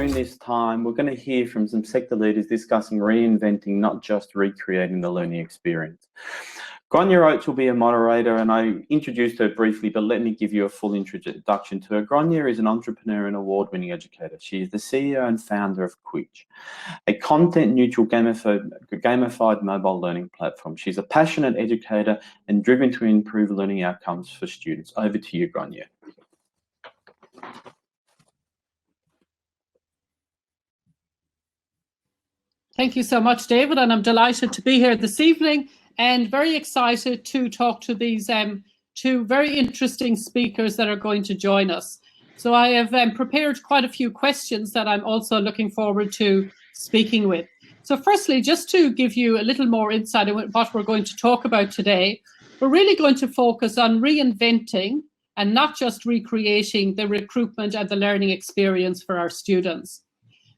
during this time, we're going to hear from some sector leaders discussing reinventing, not just recreating the learning experience. Grainne Oates will be a moderator, and I introduced her briefly, but let me give you a full introduction to her. Grainne is an entrepreneur and award-winning educator. She is the CEO and founder of Quitch, a content-neutral gamified mobile learning platform. She's a passionate educator and driven to improve learning outcomes for students. Over to you, Grainne. Thank you so much, David, and I'm delighted to be here this evening and very excited to talk to these two very interesting speakers that are going to join us. So I have prepared quite a few questions that I'm also looking forward to speaking with. So firstly, just to give you a little more insight into what we're going to talk about today, we're really going to focus on reinventing and not just recreating the recruitment and the learning experience for our students.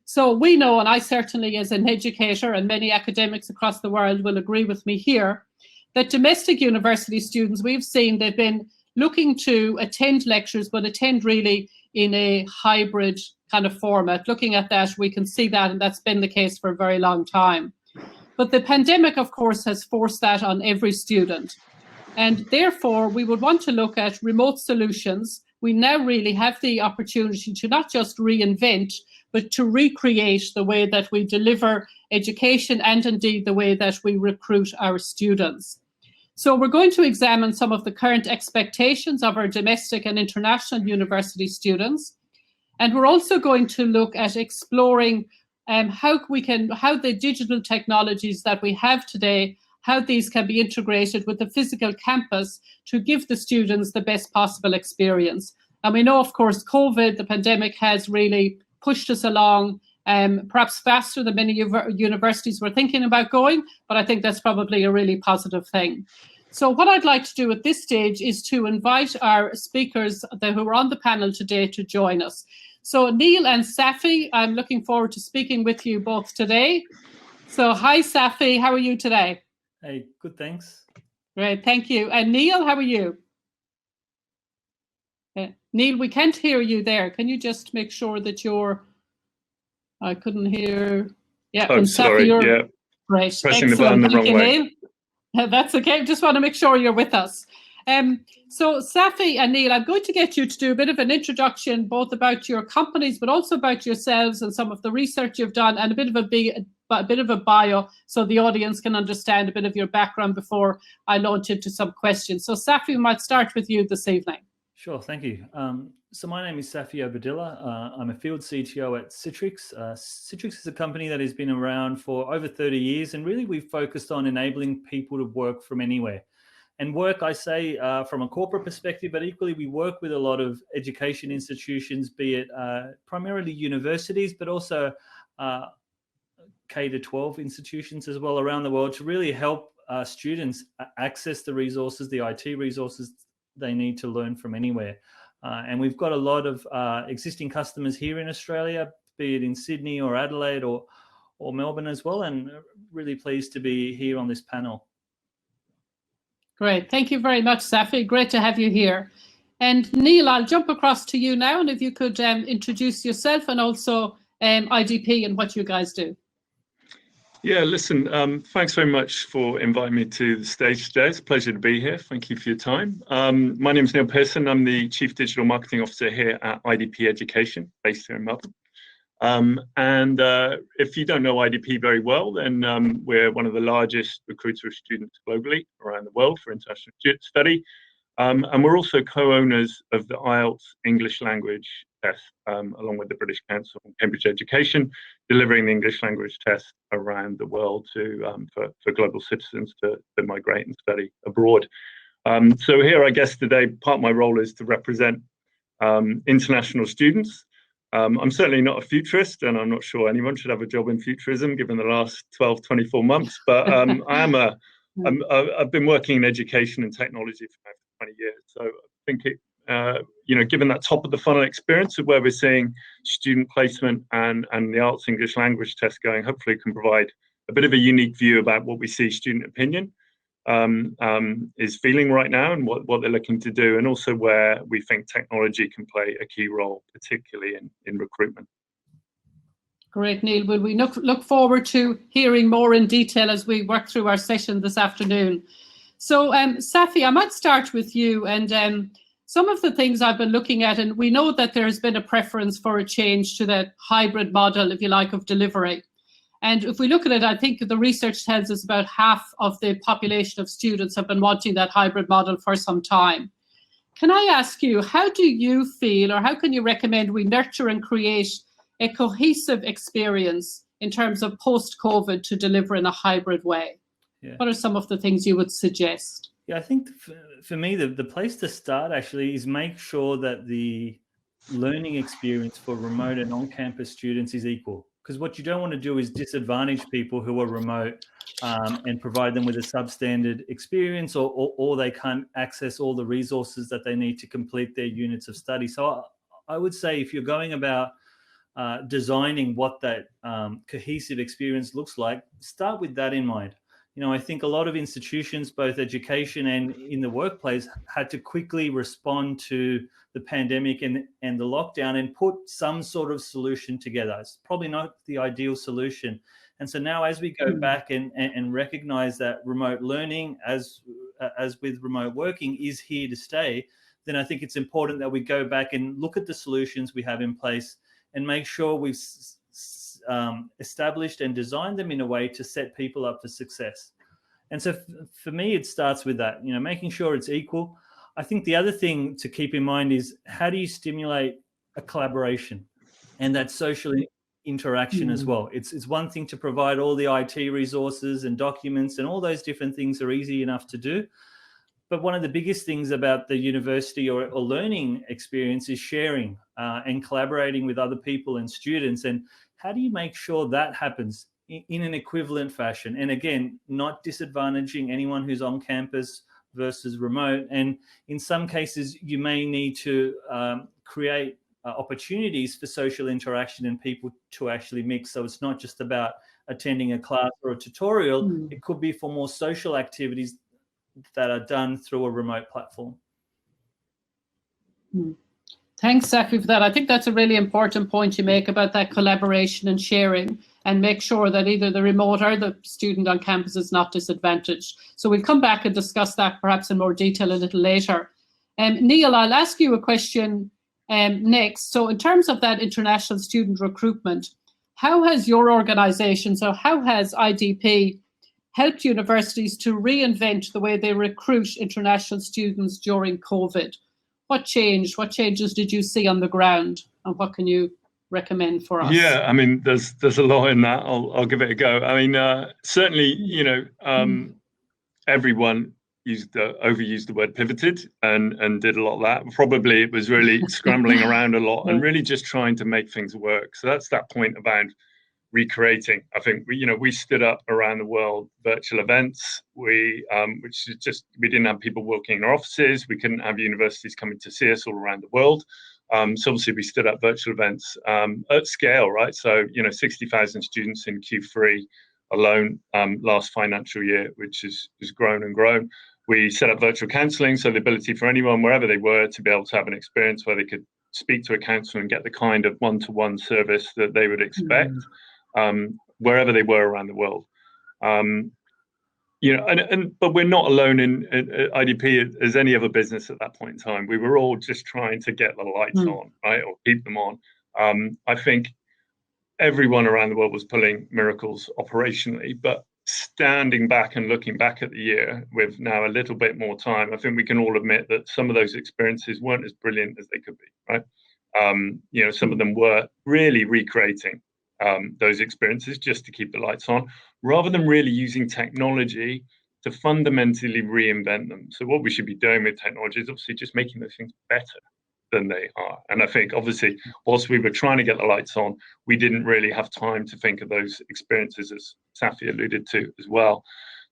So we know, and I certainly as an educator and many academics across the world will agree with me here, that domestic university students, we've seen they've been looking to attend lectures, but attend really in a hybrid kind of format. Looking at that, we can see that, and that's been the case for a very long time. But the pandemic, of course, has forced that on every student. And therefore, we would want to look at remote solutions. We now really have the opportunity to not just reinvent, but to recreate the way that we deliver education and indeed the way that we recruit our students. So we're going to examine some of the current expectations of our domestic and international university students. And we're also going to look at exploring how the digital technologies that we have today, how these can be integrated with the physical campus to give the students the best possible experience. And we know, of course, COVID, the pandemic, has really pushed us along perhaps faster than many universities were thinking about going, but I think that's probably a really positive thing. So what I'd like to do at this stage is to invite our speakers who are on the panel today to join us. So Neil and Safi, I'm looking forward to speaking with you both today. So hi, Safi, how are you today? Hey, good, thanks. Great, thank you. And Neil, how are you? Neil, we can't hear you there. Can you just make sure that I couldn't hear. Yeah, oh, and sorry. Safi, you're yeah. great. Pressing Excellent. the button the Thank wrong you, way. Neil. That's okay. Just want to make sure you're with us. So Safi and Neil, I'm going to get you to do a bit of an introduction, both about your companies, but also about yourselves and some of the research you've done, and a bit of a bio, so the audience can understand a bit of your background before I launch into some questions. So Safi, we might start with you this evening. Sure, thank you. So my name is Safi Obeidullah. I'm a field CTO at Citrix. Citrix is a company that has been around for over 30 years, and really we've focused on enabling people to work from anywhere. And work, I say, from a corporate perspective, but equally we work with a lot of education institutions, be it primarily universities, but also K-12 institutions as well around the world, to really help students access the resources, the IT resources they need to learn from anywhere. And we've got a lot of existing customers here in Australia, be it in Sydney or Adelaide or Melbourne as well, and really pleased to be here on this panel. Great, thank you very much, Safi. Great to have you here. And Neil, I'll jump across to you now, and if you could introduce yourself and also IDP and what you guys do. Yeah, listen, thanks very much for inviting me to the stage today. It's a pleasure to be here. Thank you for your time. My name is Neil Pearson. I'm the Chief Digital Marketing Officer here at IDP Education, based here in Melbourne. And if you don't know IDP very well, then we're one of the largest recruiters of students globally around the world for international student study. And we're also co-owners of the IELTS English language test, along with the British Council on Cambridge Education, delivering the English language test around the world for global citizens to migrate and study abroad. So here, I guess today, part of my role is to represent international students. I'm certainly not a futurist, and I'm not sure anyone should have a job in futurism given the last 12, 24 months, but I've been working in education and technology for about 20 years. So I think given that top of the funnel experience of where we're seeing student placement and the IELTS English language test going, hopefully can provide a bit of a unique view about what we see student opinion is feeling right now and what they're looking to do, and also where we think technology can play a key role, particularly in recruitment. Great, Neil. Will we look forward to hearing more in detail as we work through our session this afternoon. So, Safi, I might start with you. And some of the things I've been looking at, and we know that there has been a preference for a change to the hybrid model, if you like, of delivery. And if we look at it, I think the research tells us about half of the population of students have been wanting that hybrid model for some time. Can I ask you, how do you feel, or how can you recommend we nurture and create a cohesive experience in terms of post-COVID to deliver in a hybrid way? Yeah. What are some of the things you would suggest? Yeah, I think for me, the place to start actually is make sure that the learning experience for remote and on-campus students is equal. Because what you don't want to do is disadvantage people who are remote and provide them with a substandard experience, or they can't access all the resources that they need to complete their units of study. So I would say if you're going about designing what that cohesive experience looks like, start with that in mind. You know, I think a lot of institutions, both education and in the workplace, had to quickly respond to the pandemic and the lockdown and put some sort of solution together. It's probably not the ideal solution. And so now as we go back and recognize that remote learning, as with remote working, is here to stay, then I think it's important that we go back and look at the solutions we have in place and make sure we've established and designed them in a way to set people up for success. And so for me, it starts with that, you know, making sure it's equal. I think the other thing to keep in mind is, how do you stimulate a collaboration and that social interaction as well? It's one thing to provide all the IT resources and documents, and all those different things are easy enough to do. But one of the biggest things about the university or learning experience is sharing and collaborating with other people and students. And how do you make sure that happens in an equivalent fashion? And again, not disadvantaging anyone who's on campus versus remote. And in some cases, you may need to create opportunities for social interaction and people to actually mix. So it's not just about attending a class or a tutorial. It could be for more social activities that are done through a remote platform. Thanks, Safi, for that. I think that's a really important point you make about that collaboration and sharing, and make sure that either the remote or the student on campus is not disadvantaged. So we'll come back and discuss that perhaps in more detail a little later. Neil, I'll ask you a question next. So in terms of that international student recruitment, how has your organisation, so how has IDP helped universities to reinvent the way they recruit international students during COVID? What changed? What changes did you see on the ground, and what can you recommend for us? Yeah, I mean, there's a lot in that. I'll give it a go. I mean, certainly, you know, everyone overused the word pivoted and did a lot of that. Probably it was really scrambling around a lot and really just trying to make things work. So that's that point about recreating. I think we stood up around the world virtual events. We didn't have people working in our offices. We couldn't have universities coming to see us all around the world. So obviously we stood up virtual events at scale, right? So 60,000 students in Q3 alone last financial year, which has grown and grown. We set up virtual counselling, so the ability for anyone wherever they were to be able to have an experience where they could speak to a counsellor and get the kind of one-to-one service that they would expect. Wherever they were around the world, but we're not alone in IDP as any other business at that point in time. We were all just trying to get the lights on, right, or keep them on. I think everyone around the world was pulling miracles operationally, but standing back and looking back at the year with now a little bit more time, I think we can all admit that some of those experiences weren't as brilliant as they could be, right? Some of them were really recreating those experiences just to keep the lights on, rather than really using technology to fundamentally reinvent them. So what we should be doing with technology is obviously just making those things better than they are. And I think obviously, whilst we were trying to get the lights on, we didn't really have time to think of those experiences, as Safi alluded to as well.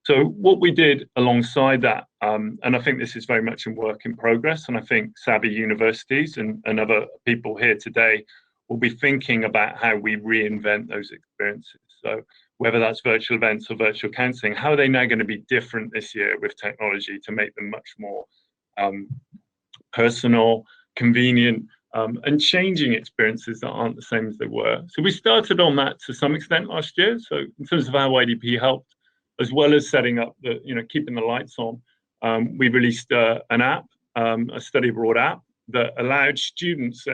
So what we did alongside that, and I think this is very much in work in progress, and I think savvy universities and other people here today will be thinking about how we reinvent those experiences. So whether that's virtual events or virtual counselling, how are they now going to be different this year with technology to make them much more personal, convenient, and changing experiences that aren't the same as they were. So we started on that to some extent last year. So in terms of how IDP helped, as well as setting up the, keeping the lights on, we released an app, a study abroad app that allowed students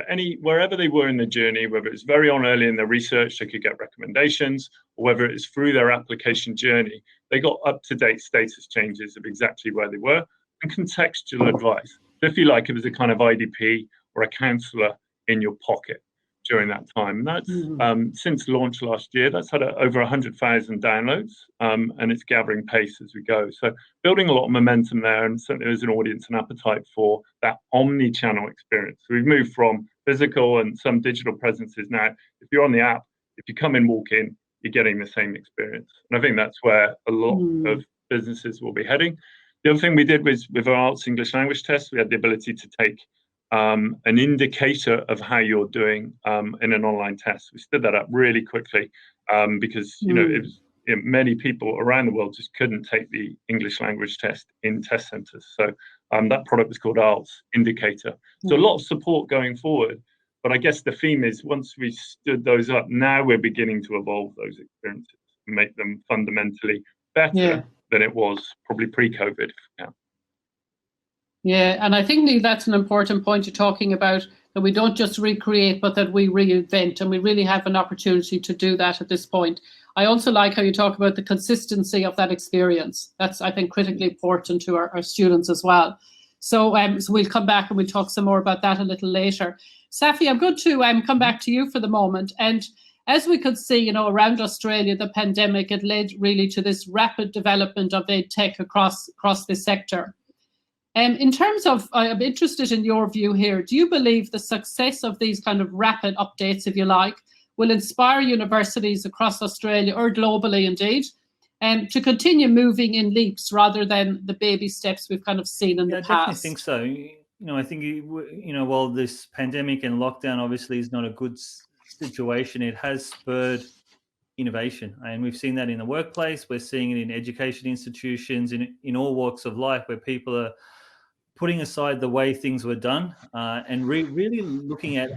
wherever they were in the journey, whether it's very on early in their research, they could get recommendations, or whether it's through their application journey, they got up-to-date status changes of exactly where they were and contextual advice. So if you like, it was a kind of IDP or a counsellor in your pocket during that time. And that's since launch last year, that's had over 100,000 downloads, and it's gathering pace as we go. So building a lot of momentum there, and certainly there's an audience and appetite for that omni-channel experience. So we've moved from physical and some digital presences now. If you're on the app, if you come in, walk in, you're getting the same experience. And I think that's where a lot of businesses will be heading. The other thing we did was with our IELTS English language test, we had the ability to take an indicator of how you're doing in an online test. We stood that up really quickly because it was, many people around the world just couldn't take the English language test in test centres. So that product was called IELTS Indicator. So a lot of support going forward. But I guess the theme is once we stood those up, now we're beginning to evolve those experiences and make them fundamentally better than it was probably pre-COVID. Yeah, and I think, Neil, that's an important point you're talking about, that we don't just recreate, but that we reinvent, and we really have an opportunity to do that at this point. I also like how you talk about the consistency of that experience. That's, I think, critically important to our students as well. So, so we'll come back and we'll talk some more about that a little later. Safi, I'm going to come back to you for the moment. And as we could see, around Australia, the pandemic, it led really to this rapid development of EdTech across this sector. In terms of, I'm interested in your view here, do you believe the success of these kind of rapid updates, if you like, will inspire universities across Australia or globally indeed, to continue moving in leaps rather than the baby steps we've kind of seen in the past? I definitely think so. I think, while this pandemic and lockdown obviously is not a good situation, it has spurred innovation. And we've seen that in the workplace. We're seeing it in education institutions, in all walks of life, where people are putting aside the way things were done and really looking at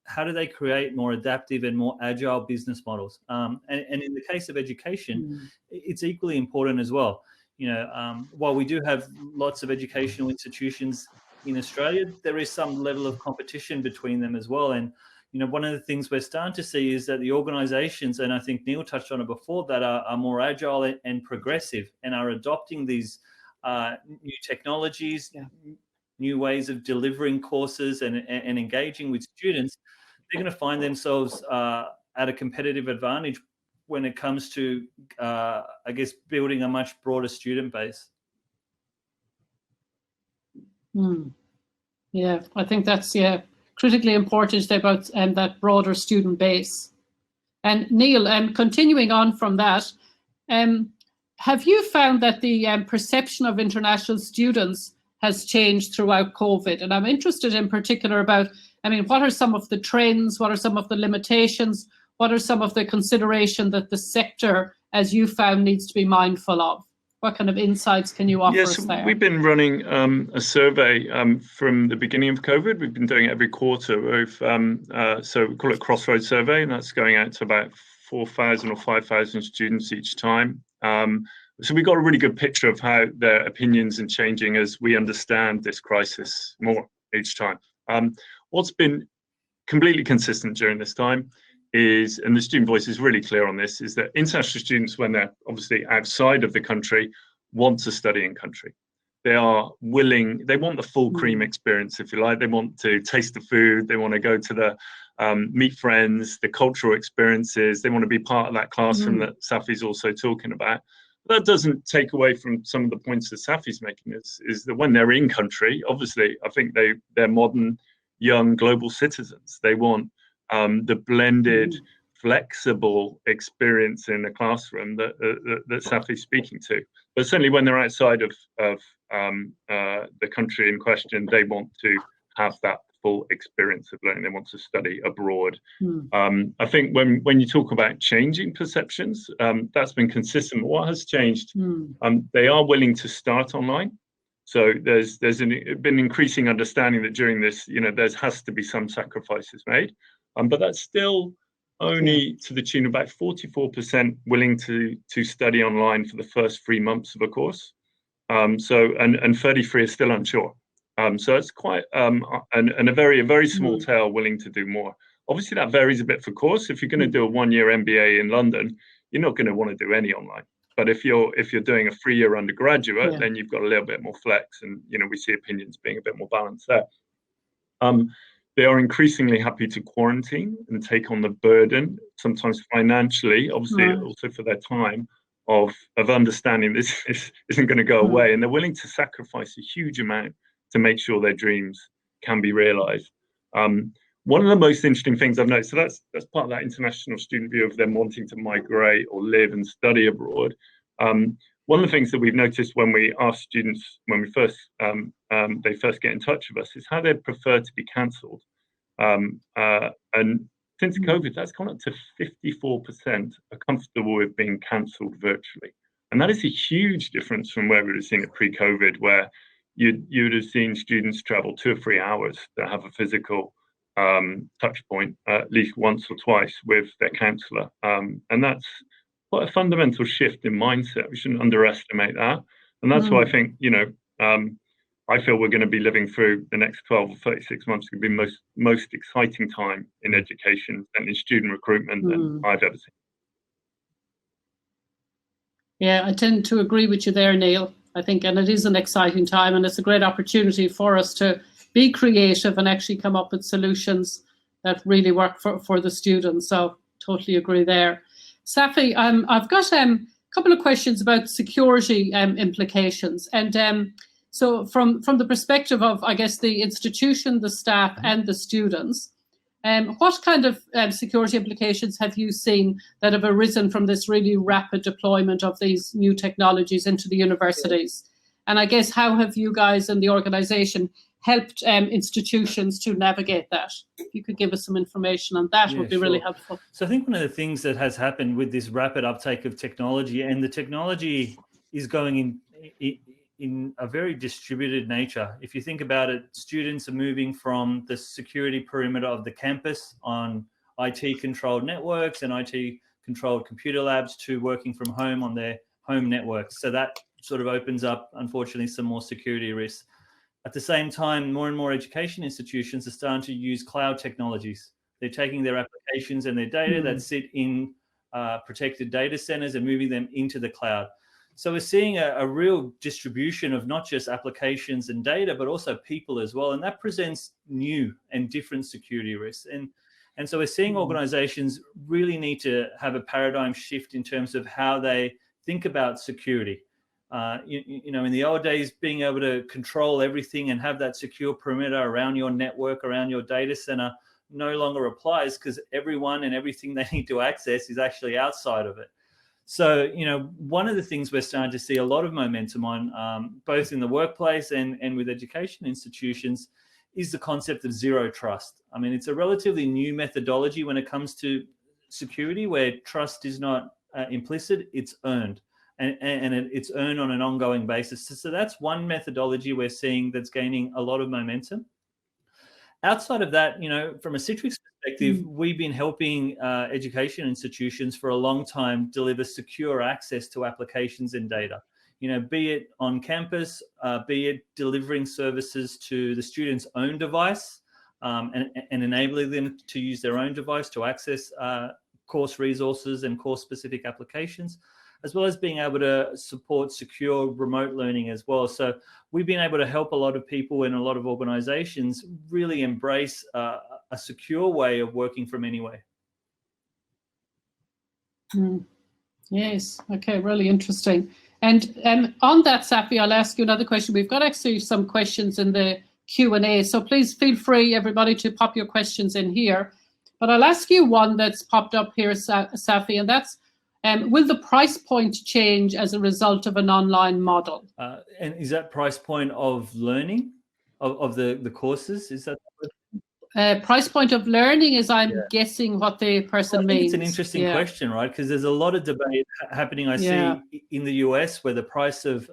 how do they create more adaptive and more agile business models. And in the case of education, it's equally important as well. While we do have lots of educational institutions in Australia, there is some level of competition between them as well. And one of the things we're starting to see is that the organizations, and I think Neil touched on it before, that are more agile and progressive and are adopting these new technologies, new ways of delivering courses and engaging with students, they're going to find themselves at a competitive advantage when it comes to, I guess, building a much broader student base. Yeah, I think that's critically important about that broader student base. And Neil, continuing on from that, have you found that the perception of international students has changed throughout COVID? And I'm interested in particular about, what are some of the trends? What are some of the limitations? What are some of the consideration that the sector, as you found, needs to be mindful of? What kind of insights can you offer us there? We've been running a survey from the beginning of COVID. We've been doing it every quarter. So we call it Crossroads Survey, and that's going out to about 4,000 or 5,000 students each time. So we got a really good picture of how their opinions are changing as we understand this crisis more each time. What's been completely consistent during this time is, and the student voice is really clear on this, is that international students, when they're obviously outside of the country, want to study in country. They are willing, they want the full cream experience, if you like. They want to taste the food, they want to go to the meet friends, the cultural experiences, they want to be part of that classroom that Safi's also talking about. That doesn't take away from some of the points that Safi's making, is that when they're in country, obviously, I think they're modern, young, global citizens. They want the blended, flexible experience in a classroom that Safi's speaking to. But certainly when they're outside of the country in question, they want to have that full experience of learning. They want to study abroad. I think when you talk about changing perceptions, that's been consistent. What has changed? They are willing to start online. So there's been increasing understanding that during this, there has to be some sacrifices made, but that's still only to the tune of about 44% willing to study online for the first 3 months of a course. And 33 is still unsure. So it's quite and a very small tail willing to do more. Obviously, that varies a bit for course. If you're going to do a 1-year MBA in London, you're not going to want to do any online. But if you're doing a 3-year undergraduate, then you've got a little bit more flex, and we see opinions being a bit more balanced there. They are increasingly happy to quarantine and take on the burden, sometimes financially, obviously also for their time, of understanding this isn't going to go away, and they're willing to sacrifice a huge amount to make sure their dreams can be realized. One of the most interesting things I've noticed, so that's part of that international student view of them wanting to migrate or live and study abroad. One of the things that we've noticed when we ask students, when we they first get in touch with us, is how they prefer to be cancelled. And since COVID, that's gone up to 54% are comfortable with being cancelled virtually. And that is a huge difference from where we were seeing it pre-COVID, where you'd have seen students travel 2 or 3 hours to have a physical touch point at least once or twice with their counsellor. And that's quite a fundamental shift in mindset. We shouldn't underestimate that. And that's why I think, I feel we're going to be living through the next 12 or 36 months. It's going to be most exciting time in education and in student recruitment that I've ever seen. Yeah, I tend to agree with you there, Neil. I think, and it is an exciting time, and it's a great opportunity for us to be creative and actually come up with solutions that really work for the students. So totally agree there. Safi, I've got a couple of questions about security implications. And so from the perspective of, I guess, the institution, the staff and the students, what kind of security implications have you seen that have arisen from this really rapid deployment of these new technologies into the universities? And I guess, how have you guys and the organization helped institutions to navigate that? If you could give us some information on that, would be really helpful. So I think one of the things that has happened with this rapid uptake of technology, and the technology is going in a very distributed nature. If you think about it, students are moving from the security perimeter of the campus on IT-controlled networks and IT-controlled computer labs to working from home on their home networks. So that sort of opens up, unfortunately, some more security risks. At the same time, more and more education institutions are starting to use cloud technologies. They're taking their applications and their data that sit in protected data centers and moving them into the cloud. So we're seeing a real distribution of not just applications and data, but also people as well. And that presents new and different security risks. And so we're seeing organizations really need to have a paradigm shift in terms of how they think about security. You know, in the old days, being able to control everything and have that secure perimeter around your network, around your data center, no longer applies, because everyone and everything they need to access is actually outside of it. So, you know, one of the things we're starting to see a lot of momentum on, both in the workplace and with education institutions, is the concept of zero trust. I mean, it's a relatively new methodology when it comes to security, where trust is not implicit, it's earned. And it's earned on an ongoing basis. So that's one methodology we're seeing that's gaining a lot of momentum. Outside of that, you know, from a Citrix perspective, we've been helping education institutions for a long time deliver secure access to applications and data. You know, be it on campus, be it delivering services to the student's own device and enabling them to use their own device to access course resources and course-specific applications, as well as being able to support secure remote learning as well. So we've been able to help a lot of people in a lot of organizations really embrace a secure way of working from anywhere. Yes, okay, really interesting. And on that, Safi, I'll ask you another question. We've got actually some questions in the Q&A, so please feel free, everybody, to pop your questions in here. But I'll ask you one that's popped up here, Safi, and that's, will the price point change as a result of an online model? And is that price point of learning, of the courses? Is that price point of learning is, I'm guessing, what the person means. It's an interesting question, right? Because there's a lot of debate happening. I see in the US where the price of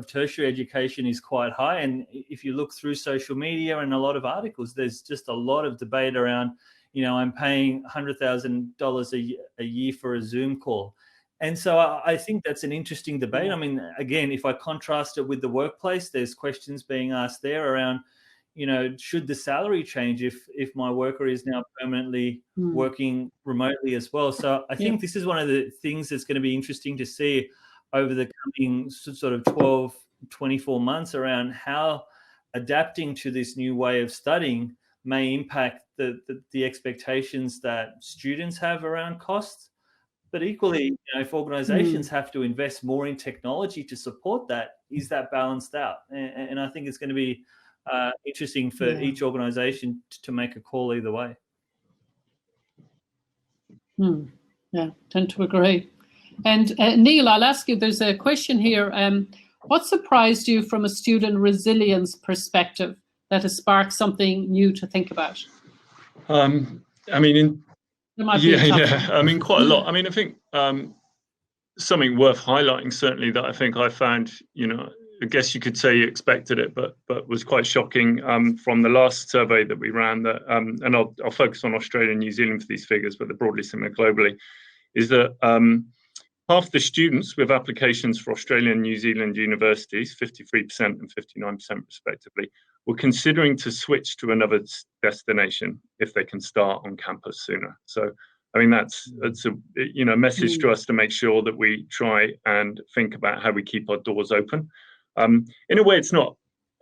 tertiary education is quite high. And if you look through social media and a lot of articles, there's just a lot of debate around, I'm paying $100,000 a year for a Zoom call. And so I think that's an interesting debate. I mean, again, if I contrast it with the workplace, there's questions being asked there around, should the salary change if my worker is now permanently working remotely as well? So I think this is one of the things that's going to be interesting to see over the coming sort of 12, 24 months around how adapting to this new way of studying may impact the expectations that students have around costs. But equally, if organizations have to invest more in technology to support that, is that balanced out? And I think it's going to be interesting for each organization to make a call either way. Yeah, tend to agree. And Neil, I'll ask you, there's a question here. What surprised you from a student resilience perspective that has sparked something new to think about? I mean, I mean, quite a lot. I mean, I think something worth highlighting, certainly, that I think I found, I guess you could say you expected it, but was quite shocking from the last survey that we ran, that and I'll focus on Australia and New Zealand for these figures, but they're broadly similar globally, is that half the students with applications for Australian and New Zealand universities, 53% and 59% respectively, were considering to switch to another destination if they can start on campus sooner. So, I mean, that's a message to us to make sure that we try and think about how we keep our doors open. In a way, it's not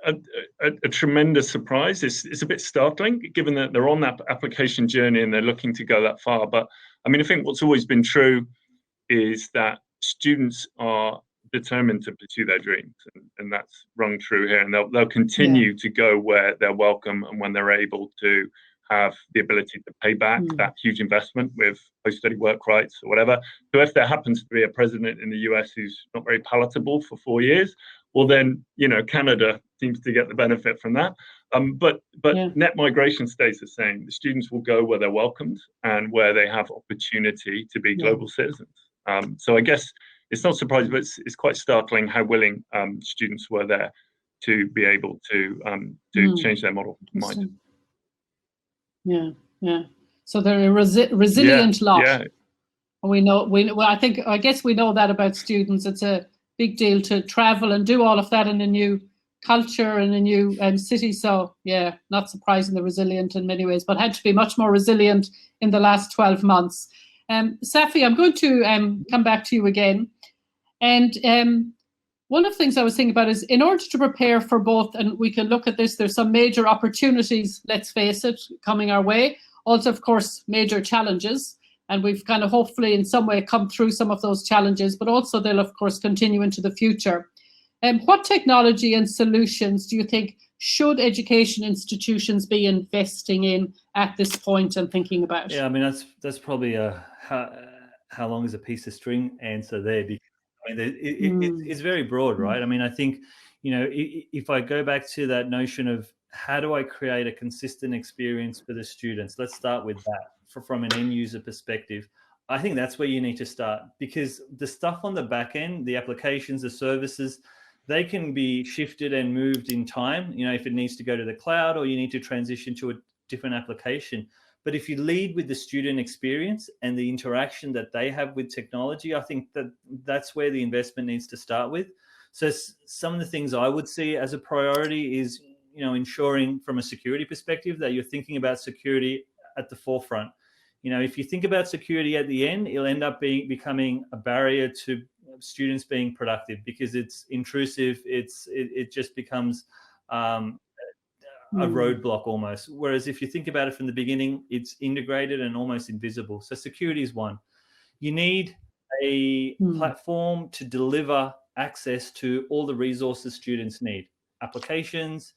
a tremendous surprise. It's a bit startling, given that they're on that application journey and they're looking to go that far. But I mean, I think what's always been true is that students are determined to pursue their dreams, and that's rung true here. And they'll continue to go where they're welcome and when they're able to have the ability to pay back that huge investment with post-study work rights or whatever. So if there happens to be a president in the US who's not very palatable for 4 years, well then, Canada seems to get the benefit from that. But net migration stays the same. The students will go where they're welcomed and where they have opportunity to be global citizens. So I guess it's not surprising, but it's quite startling how willing students were there to be able to change their model of mind. Yeah. So they're a resilient lot. Yeah. I guess we know that about students. It's a big deal to travel and do all of that in a new culture and a new city. So yeah, not surprising they're resilient in many ways, but had to be much more resilient in the last 12 months. Safi, I'm going to come back to you again. And one of the things I was thinking about is, in order to prepare for both, and we can look at this, there's some major opportunities, let's face it, coming our way. Also, of course, major challenges. And we've kind of hopefully in some way come through some of those challenges, but also they'll, of course, continue into the future. What technology and solutions do you think should education institutions be investing in at this point and thinking about? Yeah, I mean, that's probably a how long is a piece of string answer there. Because, I mean, it's very broad, right? I mean, I think, if I go back to that notion of how do I create a consistent experience for the students? Let's start with that from an end user perspective. I think that's where you need to start, because the stuff on the back end, the applications, the services, they can be shifted and moved in time, if it needs to go to the cloud or you need to transition to a different application. But if you lead with the student experience and the interaction that they have with technology, I think that's where the investment needs to start with. So some of the things I would see as a priority is, ensuring from a security perspective that you're thinking about security at the forefront. If you think about security at the end, it'll end up becoming a barrier to students being productive, because it's intrusive. It just becomes a roadblock almost. Whereas if you think about it from the beginning, it's integrated and almost invisible. So security is one. You need a platform to deliver access to all the resources students need: applications,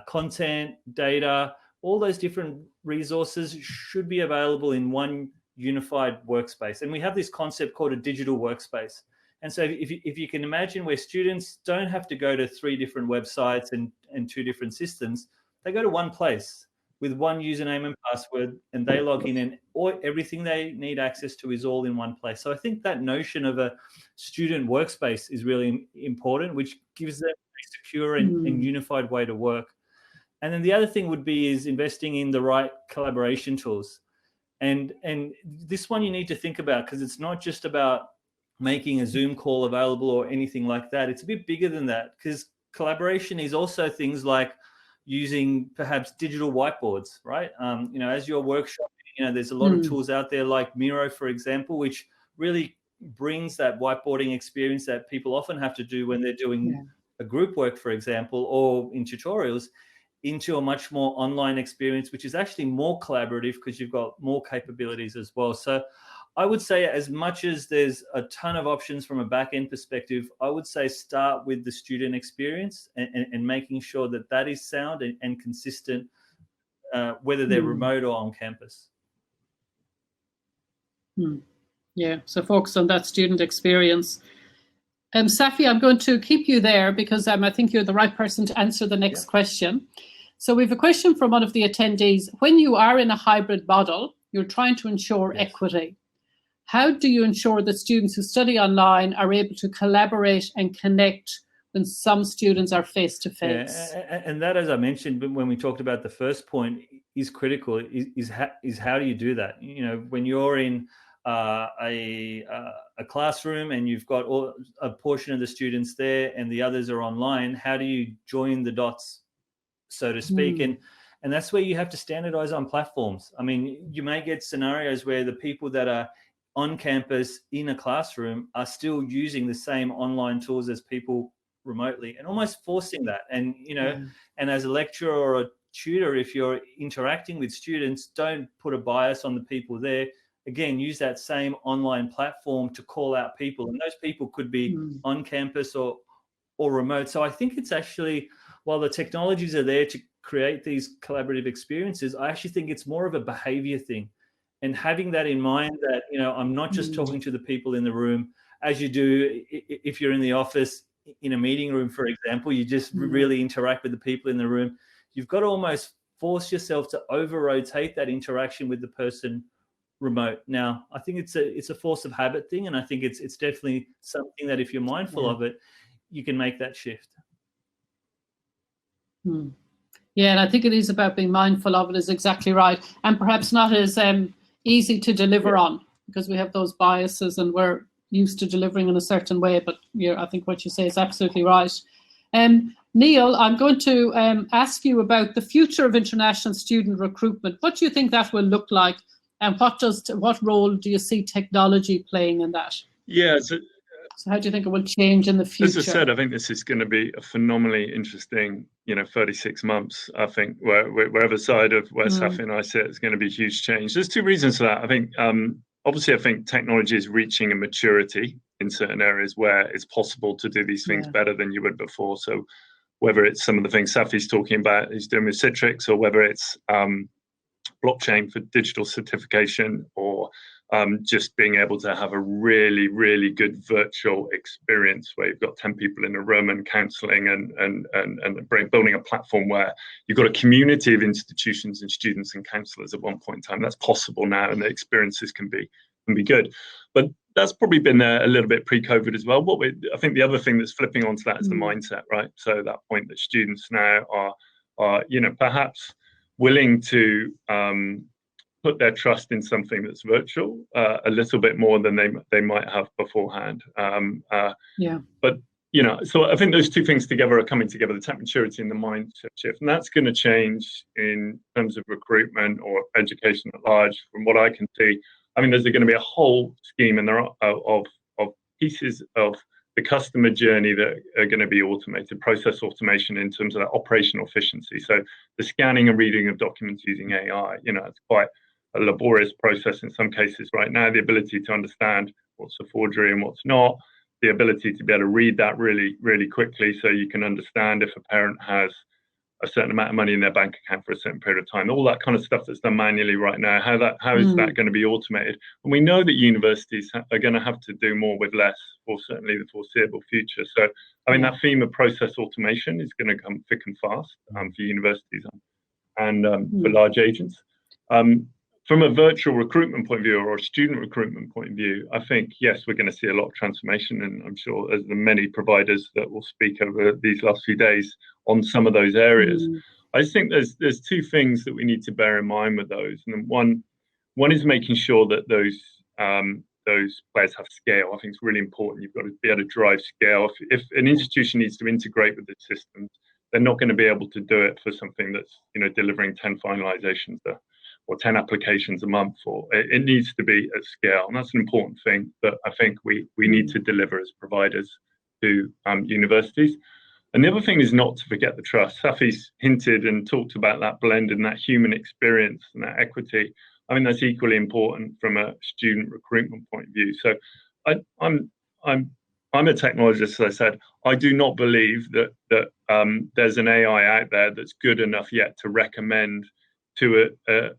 content, data. All those different resources should be available in one unified workspace. And we have this concept called a digital workspace. And so if you can imagine, where students don't have to go to 3 different websites and 2 different systems, they go to one place. with one username and password, and they log in, and everything they need access to is all in one place. So I think that notion of a student workspace is really important, which gives them a secure and unified way to work. And then the other thing would be is investing in the right collaboration tools. And this one you need to think about, because it's not just about making a Zoom call available or anything like that. It's a bit bigger than that, because collaboration is also things like using perhaps digital whiteboards, right? As you're workshopping, there's a lot of tools out there like Miro, for example, which really brings that whiteboarding experience that people often have to do when they're doing a group work, for example, or in tutorials, into a much more online experience, which is actually more collaborative because you've got more capabilities as well. So I would say, as much as there's a ton of options from a back-end perspective, I would say start with the student experience and making sure that that is sound and consistent, whether they're remote or on campus. Yeah, so focus on that student experience. Safi, I'm going to keep you there because I think you're the right person to answer the next question. So we have a question from one of the attendees. When you are in a hybrid model, you're trying to ensure equity. How do you ensure that students who study online are able to collaborate and connect when some students are face-to-face? And that, as I mentioned when we talked about the first point, is critical, is how do you do that? When you're in a classroom and you've got a portion of the students there and the others are online, how do you join the dots, so to speak? And that's where you have to standardize on platforms. I mean, you may get scenarios where the people that are on campus in a classroom are still using the same online tools as people remotely, and almost forcing that. And and as a lecturer or a tutor, if you're interacting with students, don't put a bias on the people there. Again, use that same online platform to call out people, and those people could be on campus or remote. So I think it's actually, while the technologies are there to create these collaborative experiences, I actually think it's more of a behavior thing. And having that in mind, that, I'm not just talking to the people in the room, as you do if you're in the office, in a meeting room, for example, you just really interact with the people in the room. You've got to almost force yourself to over-rotate that interaction with the person remote. Now, I think it's a force of habit thing, and I think it's definitely something that if you're mindful of it, you can make that shift. Yeah, and I think it is about being mindful of it, is exactly right. And perhaps not as easy to deliver on, because we have those biases and we're used to delivering in a certain way. But I think what you say is absolutely right. Neil, I'm going to ask you about the future of international student recruitment. What do you think that will look like, and what role do you see technology playing in that? Yeah. So how do you think it will change in the future? As I said, I think this is going to be a phenomenally interesting, 36 months. I think wherever side of where Safi and I sit, is going to be a huge change. There's two reasons for that. I think, obviously, I think technology is reaching a maturity in certain areas where it's possible to do these things better than you would before. So whether it's some of the things Safi's talking about, he's doing with Citrix, or whether it's blockchain for digital certification, or just being able to have a really, really good virtual experience where you've got 10 people in a room and counselling and building a platform where you've got a community of institutions and students and counsellors at one point in time. That's possible now, and the experiences can be good. But that's probably been there a little bit pre-COVID as well. I think the other thing that's flipping onto that is the mindset, right? So that point that students now are perhaps willing to put their trust in something that's virtual a little bit more than they might have beforehand. But so I think those two things together are coming together: the tech maturity and the mindset shift, and that's going to change in terms of recruitment or education at large. From what I can see, I mean, there's going to be a whole scheme, and there are of pieces of the customer journey that are going to be automated, process automation in terms of that operational efficiency. So the scanning and reading of documents using AI, it's quite a laborious process in some cases right now. The ability to understand what's a forgery and what's not, the ability to be able to read that really, really quickly, so you can understand if a parent has a certain amount of money in their bank account for a certain period of time, all that kind of stuff that's done manually right now. How is that going to be automated? And we know that universities are going to have to do more with less for certainly the foreseeable future. So, I mean, that theme of process automation is going to come thick and fast for universities. and for large agents. From a virtual recruitment point of view or a student recruitment point of view, I think, yes, we're going to see a lot of transformation, and I'm sure there's many providers that will speak over these last few days on some of those areas. I just think there's two things that we need to bear in mind with those, and one is making sure that those players have scale. I think it's really important. You've got to be able to drive scale. If an institution needs to integrate with the systems, they're not going to be able to do it for something that's delivering 10 finalizations or 10 applications a month. Or it needs to be at scale, and that's an important thing that I think we need to deliver as providers to universities. And the other thing is not to forget the trust. Safi's hinted and talked about that blend and that human experience and that equity. I mean, that's equally important from a student recruitment point of view. So I'm a technologist, as I said. I do not believe that there's an AI out there that's good enough yet to recommend to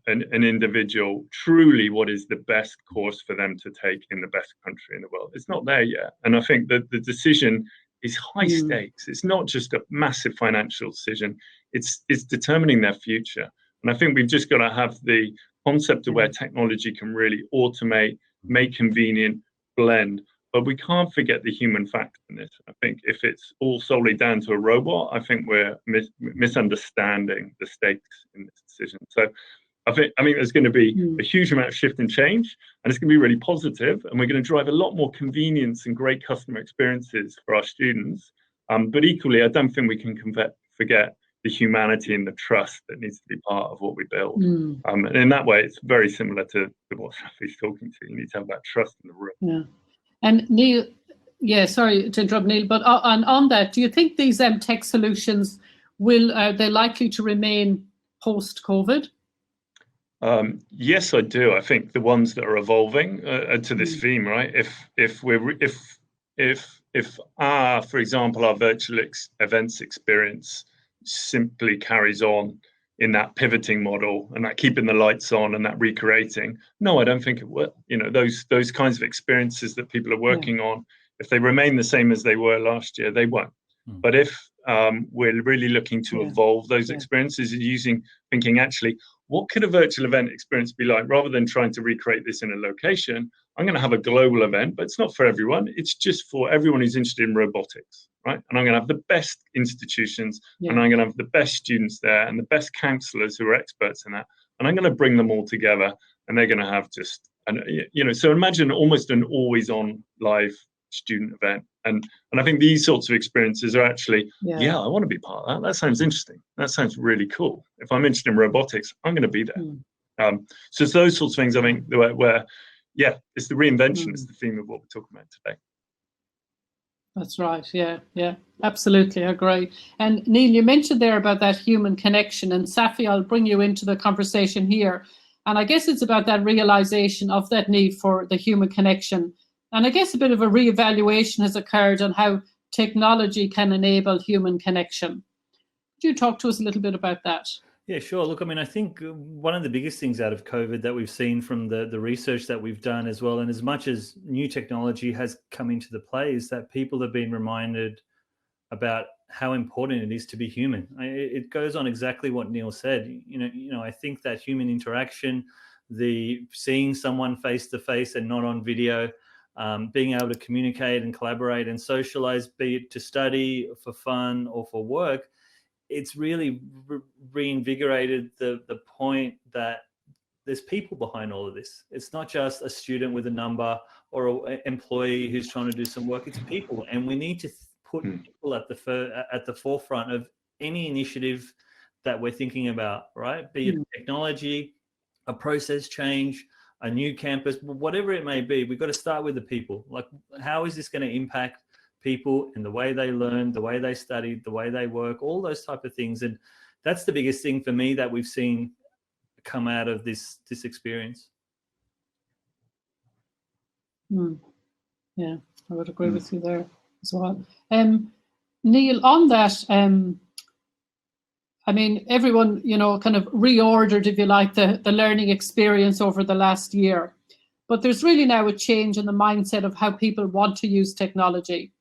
an individual truly what is the best course for them to take in the best country in the world. It's not there yet. And I think that the decision is high stakes. It's not just a massive financial decision. It's determining their future. And I think we've just got to have the concept of where technology can really automate, make convenient, blend. But we can't forget the human factor in this. I think if it's all solely down to a robot, I think we're misunderstanding the stakes in this decision. So I think there's going to be a huge amount of shift and change, and it's going to be really positive, and we're going to drive a lot more convenience and great customer experiences for our students. But equally, I don't think we can forget the humanity and the trust that needs to be part of what we build. And in that way, it's very similar to what Safi's talking to. You need to have that trust in the room. Yeah. And Neil, sorry to interrupt, Neil, but on that, do you think these tech solutions are they likely to remain post-COVID? Yes, I do. I think the ones that are evolving to this theme, right? If for example, our virtual events experience simply carries on in that pivoting model and that keeping the lights on and that recreating, no, I don't think it will. Those kinds of experiences that people are working on, if they remain the same as they were last year, they won't. But if we're really looking to evolve those experiences thinking actually, what could a virtual event experience be like? Rather than trying to recreate this in a location, I'm going to have a global event, but it's not for everyone. It's just for everyone who's interested in robotics, right? And I'm going to have the best institutions, and I'm going to have the best students there and the best counselors who are experts in that. And I'm going to bring them all together, and they're going to have so imagine almost an always-on live student event. And I think these sorts of experiences are actually, I want to be part of that. That sounds interesting. That sounds really cool. If I'm interested in robotics, I'm going to be there. So it's those sorts of things, I think, where it's the reinvention is the theme of what we're talking about today. That's right. Yeah, absolutely. I agree. And Neil, you mentioned there about that human connection, and Safi, I'll bring you into the conversation here. And I guess it's about that realization of that need for the human connection. And I guess a bit of a reevaluation has occurred on how technology can enable human connection. Could you talk to us a little bit about that? Yeah, sure. Look, I think one of the biggest things out of COVID that we've seen from the research that we've done as well, and as much as new technology has come into the play, is that people have been reminded about how important it is to be human. It goes on exactly what Neil said. I think that human interaction, the seeing someone face to face and not on video, being able to communicate and collaborate and socialize, be it to study, for fun, or for work, it's really reinvigorated the point that there's people behind all of this. It's not just a student with a number or an employee who's trying to do some work. It's people, and we need to put people at the forefront of any initiative that we're thinking about, right? Be it technology, a process change, a new campus, whatever it may be. We've got to start with the people. Like, how is this going to impact people in the way they learn, the way they study, the way they work, all those type of things? And that's the biggest thing for me that we've seen come out of this experience. Yeah, I would agree with you there as well. Neil, on that, everyone, kind of reordered, if you like, the learning experience over the last year. But there's really now a change in the mindset of how people want to use technology.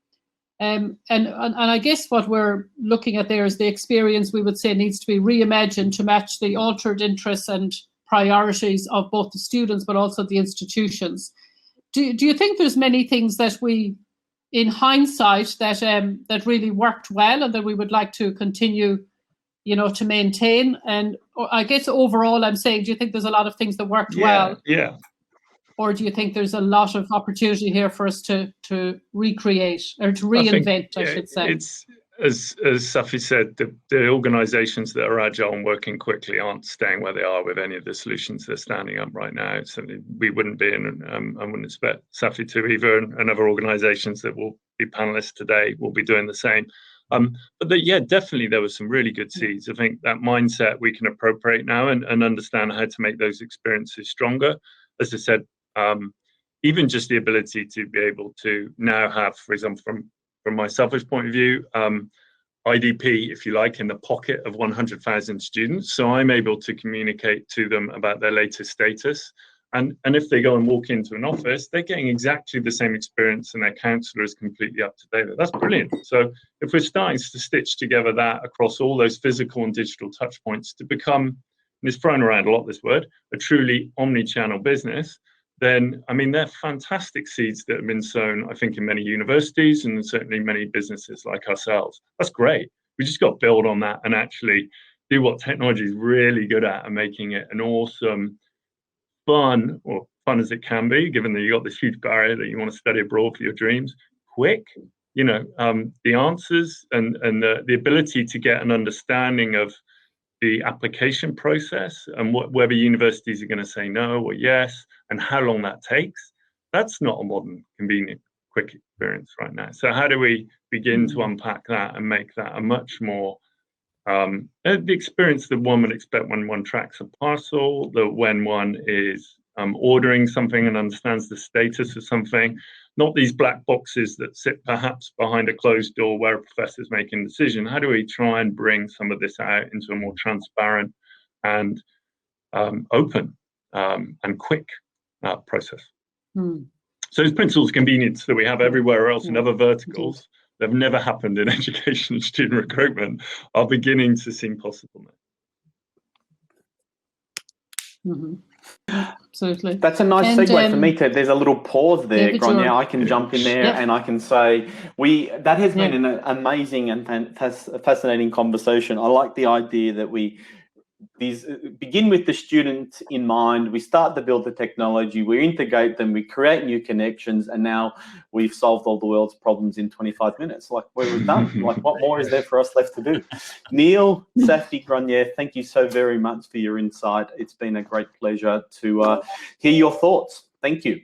And I guess what we're looking at there is the experience we would say needs to be reimagined to match the altered interests and priorities of both the students but also the institutions. Do you think there's many things that we, in hindsight, that really worked well and that we would like to continue, to maintain? And I guess overall, I'm saying, do you think there's a lot of things that worked well? Yeah. Or do you think there's a lot of opportunity here for us to recreate or to reinvent, I should say? It's, as Safi said, the organisations that are agile and working quickly aren't staying where they are with any of the solutions they're standing up right now. Certainly we wouldn't be, and I wouldn't expect Safi to either, and other organisations that will be panellists today will be doing the same. But definitely there were some really good seeds. I think that mindset we can appropriate now and understand how to make those experiences stronger. As I said, even just the ability to be able to now have, for example, from my selfish point of view, IDP, if you like, in the pocket of 100,000 students. So I'm able to communicate to them about their latest status. And if they go and walk into an office, they're getting exactly the same experience and their counsellor is completely up to date. That's brilliant. So if we're starting to stitch together that across all those physical and digital touch points to become, and it's thrown around a lot, this word, a truly omni-channel business, then, I mean, they're fantastic seeds that have been sown, I think, in many universities and certainly many businesses like ourselves. That's great. We just got to build on that and actually do what technology is really good at and making it an awesome, fun, or fun as it can be, given that you got this huge barrier that you want to study abroad for your dreams, quick, the answers and the ability to get an understanding of the application process and whether universities are going to say no or yes and how long that takes. That's not a modern, convenient, quick experience right now. So how do we begin to unpack that and make that a much more the experience that one would expect when one tracks a parcel, that when one is ordering something and understands the status of something, not these black boxes that sit perhaps behind a closed door where a professor's making a decision. How do we try and bring some of this out into a more transparent and open and quick process? So those principles of convenience that we have everywhere else in other verticals that have never happened in education and student recruitment are beginning to seem possible now. Absolutely. That's a nice segue for me to, there's a little pause there, Grainne. I can jump in there and I can say, that has been an amazing and fascinating conversation. I like the idea that we begin with the student in mind, we start to build the technology, we integrate them, we create new connections, and now we've solved all the world's problems in 25 minutes. Like, we've done. Like, what more is there for us left to do? Neil, Safi, Grainne, thank you so very much for your insight. It's been a great pleasure to hear your thoughts. Thank you.